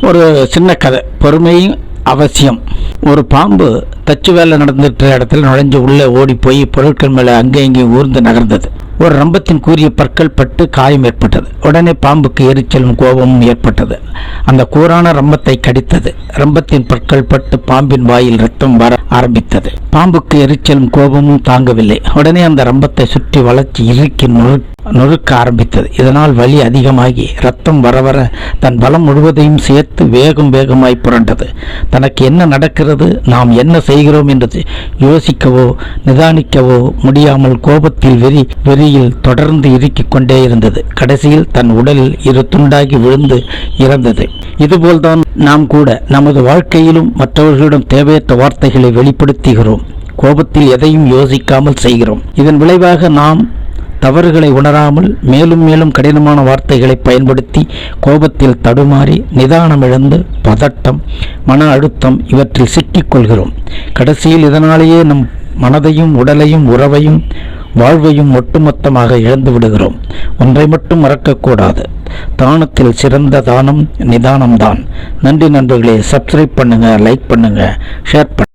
ஒரு சின்ன கதை, பொறுமையும் அவசியம். ஒரு பாம்பு தச்சு வேலை நடந்துட்டு இடத்துல நுழைஞ்சு உள்ளே ஓடி போய் பொருட்கள் மேலே அங்கே இங்கே ஊர்ந்து நகர்ந்தது. ஒரு ரம்பத்தின் கூரிய பற்கள் பட்டு காயம் ஏற்பட்டது. உடனே பாம்புக்கு எரிச்சலும் கோபமும் ஏற்பட்டது. அந்த கூரான ரம்பத்தை கடித்தது. ரம்பத்தின் பற்கள் பட்டு பாம்பின் வாயில் ரத்தம் வர ஆரம்பித்தது. பாம்புக்கு எரிச்சலும் கோபமும் தாங்கவில்லை. உடனே அந்த ரம்பத்தை சுற்றி வளைச்சி இறுக்கி நொறுக்க ஆரம்பித்தது. இதனால் வலி அதிகமாகி ரத்தம் வர வர தன் பலம் முழுவதையும் சேர்த்து வேகமாய் புரண்டது. தனக்கு என்ன நடக்கிறது, நாம் என்ன செய்கிறோம் என்று யோசிக்கவோ நிதானிக்கவோ முடியாமல் கோபத்தில் வெறியில் தொடர்ந்து இறுக்கிக் கொண்டே இருந்தது. கடைசியில் தன் உடலில் இரு துண்டாகி விழுந்து இறந்தது. இதுபோல்தான் நாம் கூட நமது வாழ்க்கையிலும் மற்றவர்களிடம் தேவையற்ற வார்த்தைகளை வெளிப்படுத்துகிறோம். கோபத்தில் எதையும் யோசிக்காமல் செய்கிறோம். இதன் விளைவாக நாம் தவறுகளை உணராமல் மேலும் மேலும் கடினமான வார்த்தைகளை பயன்படுத்தி கோபத்தில் தடுமாறி நிதானம் இழந்து பதட்டம், மன அழுத்தம் இவற்றில் சிக்கிக்கொள்கிறோம். கடைசியில் இதனாலேயே நம் மனதையும் உடலையும் உறவையும் வாழ்வையும் ஒட்டுமொத்தமாக இழந்து விடுகிறோம். ஒன்றை மட்டும் மறக்கக்கூடாது, தானத்தில் சிறந்த தானம் நிதானம்தான். நன்றி நண்பர்களே. சப்ஸ்கிரைப் பண்ணுங்க, லைக் பண்ணுங்க, ஷேர் பண்ணுங்க.